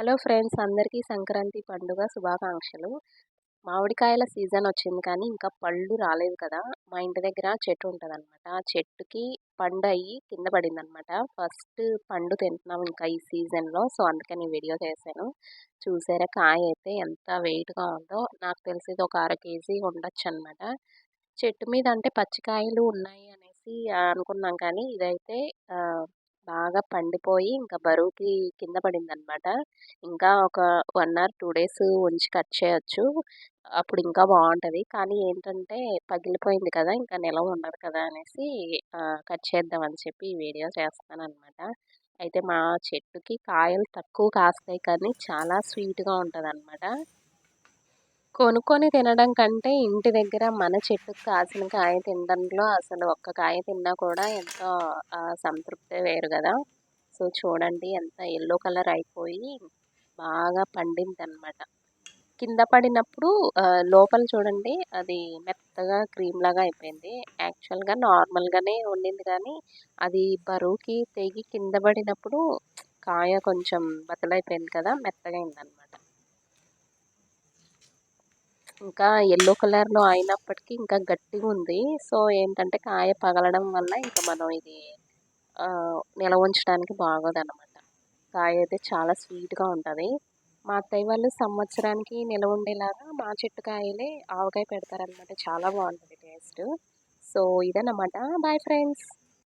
Hello friends, అందరికీ సంక్రాంతి పండుగ శుభాకాంక్షలు. మామిడికాయల సీజన్ వచ్చింది కానీ ఇంకా పళ్ళు రాలేదు కదా! మా ఇంటి దగ్గర చెట్టు ఉంటదనమాట. ఆ చెట్టుకి పండయ్యి కింద పడిందనమాట. ఫస్ట్ పండు తింటున్నాం ఇంకా ఈ సీజన్‌లో. సో, అందుకని ఈ వీడియో చేశాను. చూసారా కాయ అయితే ఎంత వెయిట్‌గా ఉందో. నాకు తెలిసి ఇది ఒక అర కేజీ ఉండొచ్చనమాట. చెట్టు మీద అంటే పచ్చికాయలు ఉన్నాయి అనేసి అనుకున్నాం కానీ ఇదైతే ఆహ్, బాగా పండిపోయి ఇంకా బరువుకి కింద పడిందనమాట. ఇంకా ఒక 1 ఆర్ 2 డేస్ ఉంచి కట్ చేయొచ్చు. అప్పుడు ఇంకా బావుంటది. కానీ ఏంటంటే పగిలిపోయింది కదా! ఇంకా నిలవ ఉండదు కదా! అనేసి కట్ చేద్దామని చెప్పి ఈ వీడియో చేస్తున్నాననమాట. అయితే మా చెట్టుకి కాయలు తక్కువ కాస్తాయి కానీ చాలా స్వీట్‌గా ఉంటదనమాట. కొనుక్కొని తినడం కంటే ఇంటి దగ్గర మన చెట్టుకి కాసిన కాయ తినడంలో అసలు ఒక్క కాయ తిన్నా కూడా ఎంతో సంతృప్తే వేరు గదా! సో, చూడండి ఎంత యెల్లో కలర్ అయిపోయి బాగా పండిందనమాట. కింద పడినప్పుడు లోపల చూడండి అది మెత్తగా క్రీమ్‌లాగా అయిపోయింది. యాక్చువల్‌గా నార్మల్‌గానే ఉండింది కానీ, అది బరువుకి తెగి కింద పడినప్పుడు కాయ కొంచెం బద్దలైపోయింది కదా! మెత్తగా అయిందనమాట. ఇంకా యెల్లో కలర్‌లో అయినప్పటికీ ఇంకా గట్టిగుంది. సో, ఏంటంటే కాయ పగలడం వల్ల ఇంక మనం ఇది నిలవ ఉంచడానికి బాగోదనమాట. కాయ అయితే చాలా స్వీట్‌గా ఉంటది. మా అత్తయ్య వాళ్ళు సంవత్సరానికి నిలవ ఉండేలాగా మా చెట్టు కాయలే ఆవకాయ పెడతారనమాట. చాలా బావుంటది టేస్టు. సో, ఇదనమాట. Bye friends.